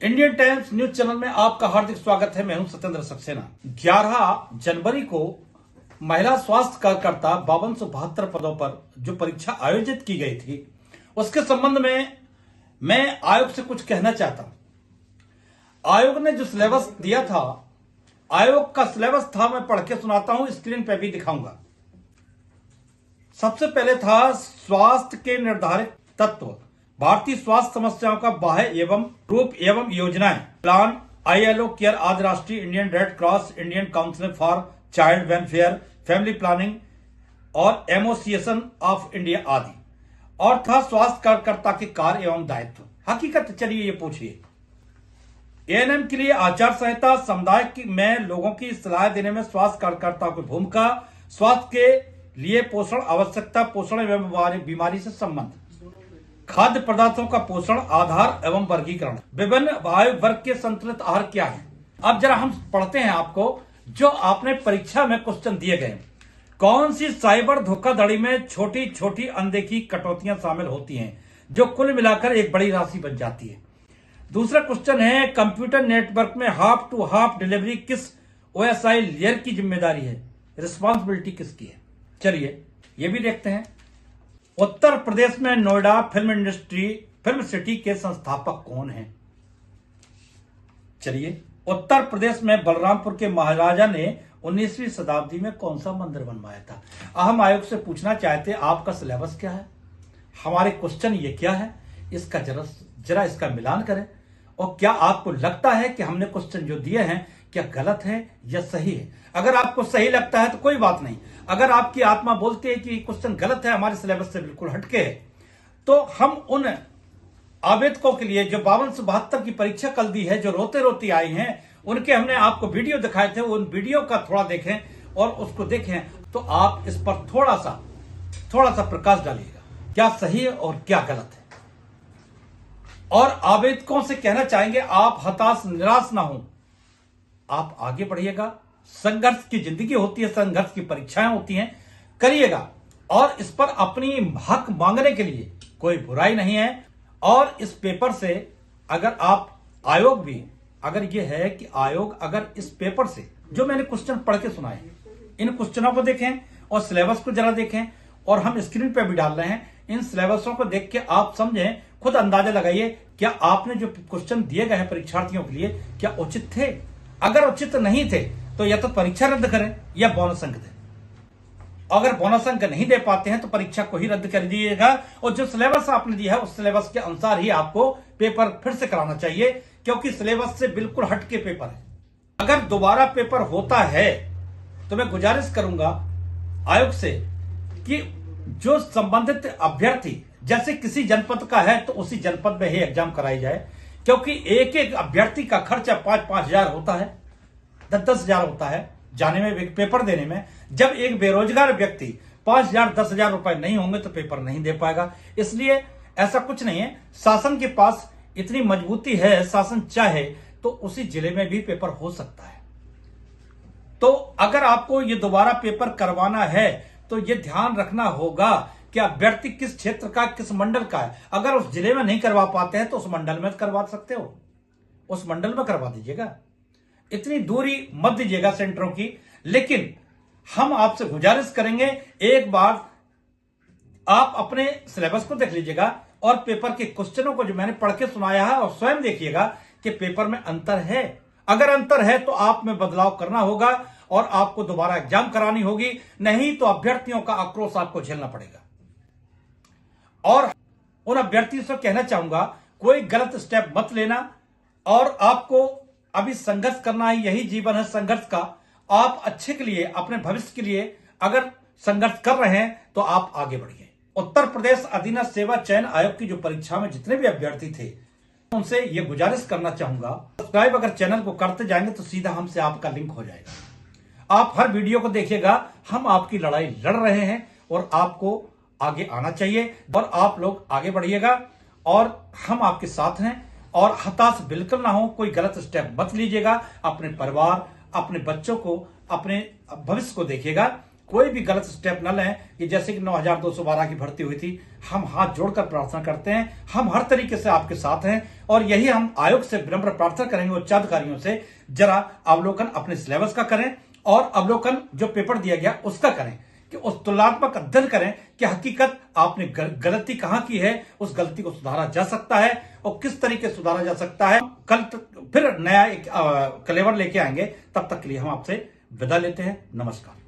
Indian times news channel में आपका हार्दिक स्वागत है। मैं हूं सत्येंद्र सक्सेना। 11 जनवरी को महिला स्वास्थ्य कार्यकर्ता 5272 पदों पर जो परीक्षा आयोजित की गई थी, उसके संबंध में मैं आयोग से कुछ कहना चाहता हूं। आयोग ने जो सिलेबस दिया था, आयोग का सिलेबस था, मैं पढ़ के सुनाता हूं, स्क्रीन पे भी दिखाऊंगा। सबसे पहले था स्वास्थ्य के निर्धारित तत्व, भारतीय स्वास्थ्य समस्याओं का बाह्य एवं रूप एवं योजनाएं, प्लान, ILO केयर आदि, राष्ट्रीय Indian red cross, Indian council for child welfare, family planning और एसोसिएशन ऑफ इंडिया आदि। और था स्वास्थ्य कार्यकर्ता के कार्य एवं दायित्व। हकीकत चलिए ये पूछिए, ANM के लिए आचार संहिता, समुदाय में लोगों की सलाह देने में स्वास्थ्य कार्यकर्ताओं की भूमिका, स्वास्थ्य के लिए पोषण आवश्यकता, पोषण एवं बीमारी से संबंध, खाद्य पदार्थों का पोषण, आधार एवं वर्गीकरण, विभिन्न आयु वर्ग के संतुलित आहार क्या है। अब जरा हम पढ़ते हैं आपको जो आपने परीक्षा में क्वेश्चन दिए गए। कौन सी साइबर धोखाधड़ी में छोटी छोटी अनदेखी कटौतियां शामिल होती हैं जो कुल मिलाकर एक बड़ी राशि बन जाती है। दूसरा क्वेश्चन है, कंप्यूटर नेटवर्क में हाफ टू हाफ डिलीवरी किस OSI लेयर की जिम्मेदारी है, रिस्पॉन्सिबिलिटी किसकी है। चलिए ये भी देखते हैं। उत्तर प्रदेश में नोएडा फिल्म सिटी के संस्थापक कौन हैं। चलिए, उत्तर प्रदेश में बलरामपुर के महाराजा ने 19वीं शताब्दी में कौन सा मंदिर बनवाया था। हम आयोग से पूछना चाहते हैं, आपका सिलेबस क्या है, हमारे क्वेश्चन ये क्या है, इसका जरा इसका मिलान करें। और क्या आपको लगता है कि हमने क्वेश्चन जो दिए हैं क्या गलत है या सही है। अगर आपको सही लगता है तो कोई बात नहीं, अगर आपकी आत्मा बोलती है कि क्वेश्चन गलत है, हमारे सिलेबस से बिल्कुल हटके है, तो हम उन आवेदकों के लिए जो 5272 की परीक्षा कल दी है, जो रोते रोते आई हैं, उनके हमने आपको वीडियो दिखाए थे, उन वीडियो का थोड़ा देखें और उसको देखें तो आप इस पर थोड़ा सा प्रकाश डालिएगा, क्या सही है और क्या गलत है। और आवेदकों से कहना चाहेंगे, आप हताश निराश ना हो, आप आगे बढ़िएगा। संघर्ष की जिंदगी होती है, संघर्ष की परीक्षाएं होती हैं, करिएगा। और इस पर अपनी हक मांगने के लिए कोई बुराई नहीं है। और इस पेपर से अगर आप आयोग भी, अगर ये है कि आयोग अगर इस पेपर से जो मैंने क्वेश्चन पढ़ के सुनाए, इन क्वेश्चनों को देखें और सिलेबस को जरा देखें, और हम स्क्रीन पे भी डाल रहे हैं, इन सिलेबसों को देख के आप समझें, खुद अंदाजा लगाइए क्या आपने जो क्वेश्चन दिए गए हैं परीक्षार्थियों के लिए क्या उचित थे। अगर उचित नहीं थे तो या तो परीक्षा रद्द करें या बोनस अंक दें। अगर बोनस अंक नहीं दे पाते हैं तो परीक्षा को ही रद्द कर दीजिएगा, और जो सिलेबस आपने दिया है उस सिलेबस के अनुसार ही आपको पेपर फिर से कराना चाहिए, क्योंकि सिलेबस से बिल्कुल हटके पेपर है। अगर दोबारा पेपर होता है तो मैं गुजारिश करूंगा आयोग से कि जो संबंधित अभ्यर्थी, जैसे किसी जनपद का है तो उसी जनपद में ही एग्जाम कराई जाए, क्योंकि एक एक अभ्यर्थी का खर्चा 5-5 हजार होता है, 10-10 हजार होता है जाने में, पेपर देने में। जब एक बेरोजगार व्यक्ति 5 हजार 10 हजार रुपए नहीं होंगे तो पेपर नहीं दे पाएगा। इसलिए ऐसा कुछ नहीं है, शासन के पास इतनी मजबूती है, शासन चाहे तो उसी जिले में भी पेपर हो सकता है। तो अगर आपको ये दोबारा पेपर करवाना है तो ये ध्यान रखना होगा कि अभ्यर्थी किस क्षेत्र का, किस मंडल का है। अगर उस जिले में नहीं करवा पाते हैं तो उस मंडल में करवा सकते हो, उस मंडल में करवा दीजिएगा, इतनी दूरी मत दीजिएगा सेंटरों की। लेकिन हम आपसे गुजारिश करेंगे, एक बार आप अपने सिलेबस को देख लीजिएगा और पेपर के क्वेश्चनों को जो मैंने पढ़ के सुनाया है और स्वयं देखिएगा कि पेपर में अंतर है। अगर अंतर है तो आप में बदलाव करना होगा और आपको दोबारा एग्जाम करानी होगी, नहीं तो अभ्यर्थियों का आक्रोश आपको झेलना पड़ेगा। और उन अभ्यर्थियों से कहना चाहूंगा, कोई गलत स्टेप मत लेना, और आपको अभी संघर्ष करना है, यही जीवन है संघर्ष का। आप अच्छे के लिए, अपने भविष्य के लिए अगर संघर्ष कर रहे हैं तो आप आगे बढ़िए। उत्तर प्रदेश अधीनस्थ सेवा चयन आयोग की जो परीक्षा में जितने भी अभ्यर्थी थे, उनसे ये गुजारिश करना चाहूंगा, सब्सक्राइब अगर चैनल को करते जाएंगे तो सीधा हमसे आपका लिंक हो जाएगा। आप हर वीडियो को देखिएगा, हम आपकी लड़ाई लड़ रहे हैं और आपको आगे आना चाहिए, और आप लोग आगे बढ़िएगा और हम आपके साथ हैं। और हताश बिल्कुल ना हो, कोई गलत स्टेप मत लीजिएगा, अपने परिवार, अपने बच्चों को, अपने भविष्य को देखिएगा। कोई भी गलत स्टेप न लें कि जैसे कि 9212 की भर्ती हुई थी। हम हाथ जोड़कर प्रार्थना करते हैं, हम हर तरीके से आपके साथ हैं और यही हम आयोग से विनम्र प्रार्थना करेंगे उच्चाधिकारियों से, जरा अवलोकन अपने सिलेबस का करें और अवलोकन जो पेपर दिया गया उसका करें, कि उस तुलनात्मक अध्ययन करें कि हकीकत आपने गलती कहां की है, उस गलती को सुधारा जा सकता है और किस तरीके से सुधारा जा सकता है। कल फिर नया एक कलेवर लेके आएंगे, तब तक के लिए हम आपसे विदा लेते हैं। नमस्कार।